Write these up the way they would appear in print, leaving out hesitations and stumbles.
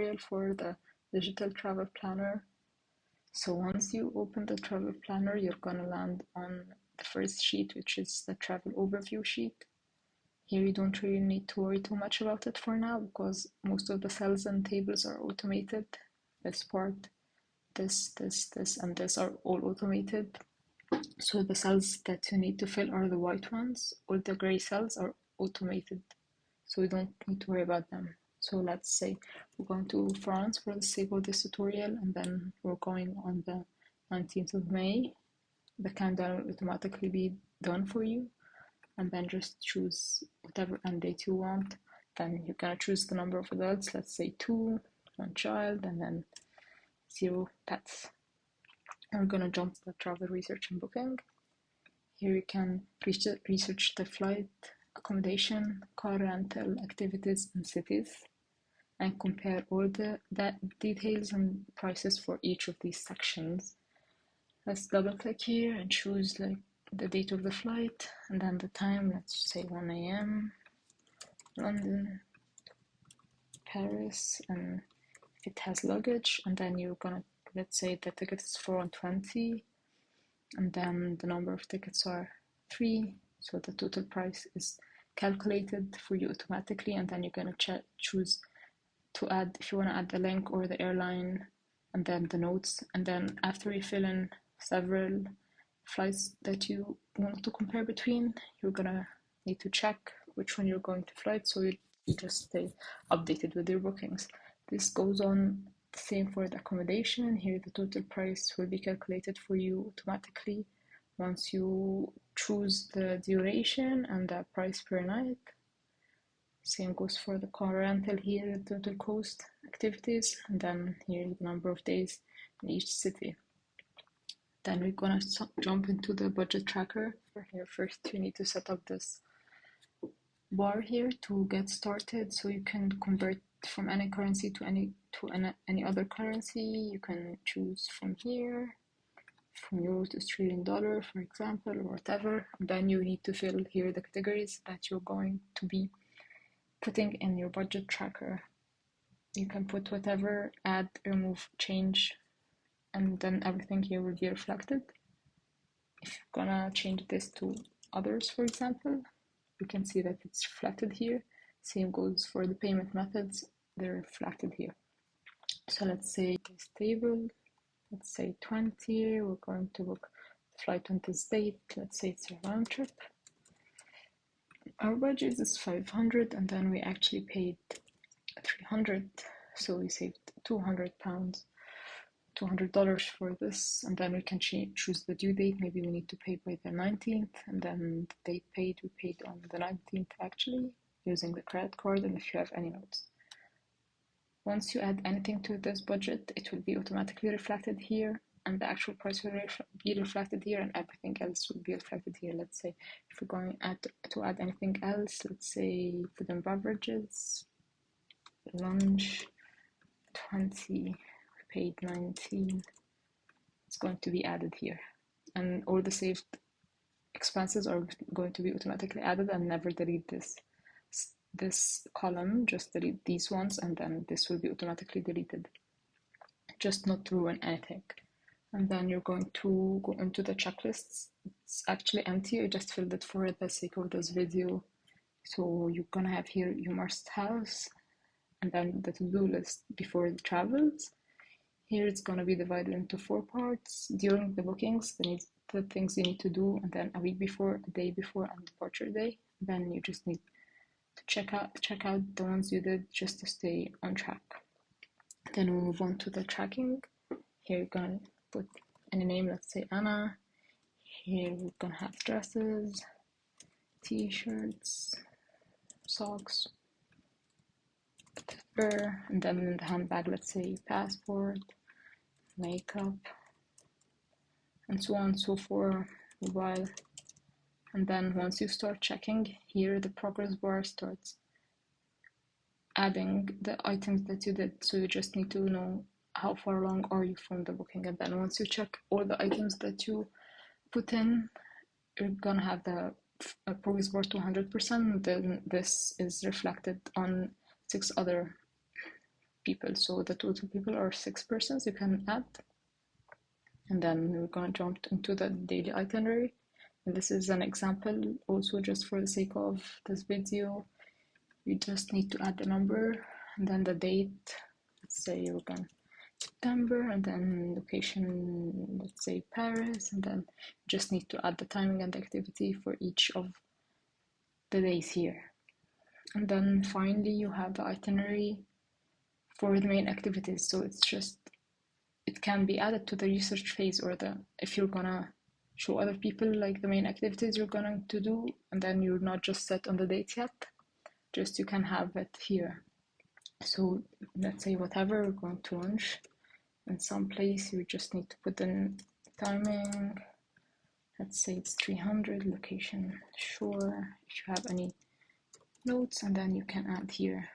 tutorial for the digital travel planner. So once you open the travel planner, you're gonna land on the first sheet, which is the travel overview sheet. Here you don't really need to worry too much about it for now because most of the cells and tables are automated. This part, this, and this are all automated. So the cells that you need to fill are the white ones. All the gray cells are automated, so we don't need to worry about them. So let's say we're going to France for the sake of this tutorial, and then we're going on the 19th of May. The countdown will automatically be done for you, and then just choose whatever end date you want. Then you're gonna choose the number of adults, let's say 2, 1 child, and then 0 pets. And we're gonna jump to the travel research and booking. Here you can research the flight, accommodation, car rental, activities, and cities, and compare all the details and prices for each of these sections. Let's double click here and choose like the date of the flight and then the time. Let's say 1 a.m. London, Paris, and if it has luggage, and then you're gonna, let's say the ticket is for 120, and then the number of tickets are 3, so the total price is calculated for you automatically, and then you're gonna choose to add, if you want to add the link or the airline, and then the notes, and then after you fill in several flights that you want to compare between, you're gonna need to check which one you're going to flight, so you just stay updated with your bookings. This goes on the same for the accommodation. Here the total price will be calculated for you automatically once you choose the duration and the price per night. Same goes for the car rental. Here the total cost, activities, and then here the number of days in each city. Then we're gonna jump into the budget tracker. For here first you need to set up this bar here to get started, so you can convert from any currency to any other currency. You can choose from here, from euro to Australian dollar, for example, or whatever. And then you need to fill here the categories that you're going to be putting in your budget tracker. You can put whatever, add, remove, change, and then everything here will be reflected. If you're gonna change this to others, for example, you can see that it's reflected here. Same goes for the payment methods, they're reflected here. So let's say this table, let's say 20, we're going to book the flight on this date, let's say it's a round trip. Our budget is 500, and then we actually paid 300, so we saved £200, $200 for this, and then we can choose the due date. Maybe we need to pay by the 19th, and then the date paid, we paid on the 19th actually, using the credit card, and if you have any notes. Once you add anything to this budget, it will be automatically reflected here, and the actual price will be reflected here, and everything else will be reflected here. Let's say if we're going to add anything else, let's say food and beverages, lunch, 20, we paid 19, it's going to be added here. And all the saved expenses are going to be automatically added, and never delete this column, just delete these ones, and then this will be automatically deleted, just not to ruin anything. And then you're going to go into the checklists. It's actually empty, I just filled it for the sake of this video. So you're gonna have here your must-haves, and then the to-do list before the travels. Here it's gonna be divided into 4 parts. During the bookings, the things you need to do, and then a week before, a day before, and departure day. Then you just need to check out the ones you did just to stay on track. Then we move on to the tracking. Here you're gonna put any name, let's say Anna. Here we're gonna have dresses, t-shirts, socks, whatever. And then in the handbag, let's say passport, makeup, and so on and so forth, mobile. And then once you start checking, here the progress bar starts adding the items that you did. So you just need to know how far along are you from the booking. And then once you check all the items that you put in, you're gonna have the progress bar to 100%. Then this is reflected on 6 other people. So the total people are 6 persons you can add. And then we're going to jump into the daily itinerary. And this is an example also just for the sake of this video. You just need to add the number and then the date. Let's say you're going September, and then location, let's say Paris, and then you just need to add the timing and the activity for each of the days here. And then finally you have the itinerary for the main activities. So it's just, it can be added to the research phase, or if you're gonna show other people like the main activities you're going to do, and then you're not just set on the date yet, just you can have it here. So let's say whatever we're going to launch in some place, you just need to put in timing. Let's say it's 300, location, sure, if you have any notes, and then you can add here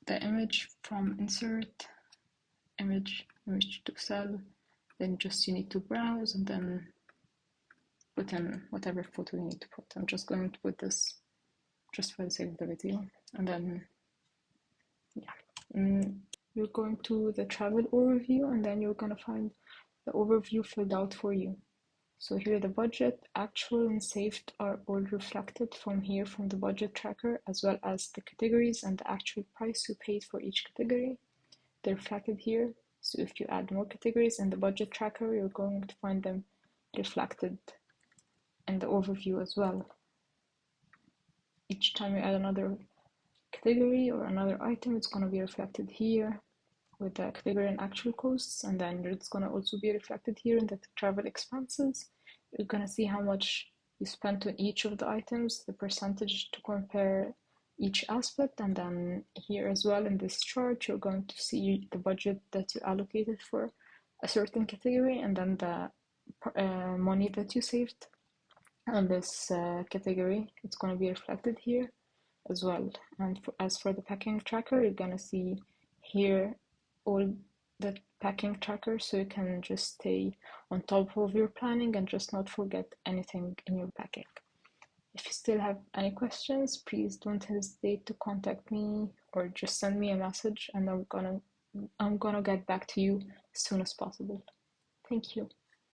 the image from insert, image to cell, then just you need to browse and then put in whatever photo you need to put. I'm just going to put this just for the sake of the video, and then you're going to the travel overview, and then you're going to find the overview filled out for you. So here the budget, actual and saved are all reflected from here from the budget tracker, as well as the categories and the actual price you paid for each category. They're reflected here. So if you add more categories in the budget tracker, you're going to find them reflected in the overview as well. Each time you add another category or another item, it's going to be reflected here with the category and actual costs, and then it's going to also be reflected here in the travel expenses. You're going to see how much you spent on each of the items, the percentage to compare each aspect, and then here as well in this chart you're going to see the budget that you allocated for a certain category, and then the money that you saved on this category. It's going to be reflected here as well. And as for the packing tracker, you're going to see here all the packing tracker, so you can just stay on top of your planning and just not forget anything in your packing. If you still have any questions, please don't hesitate to contact me or just send me a message, and I'm gonna get back to you as soon as possible. Thank you.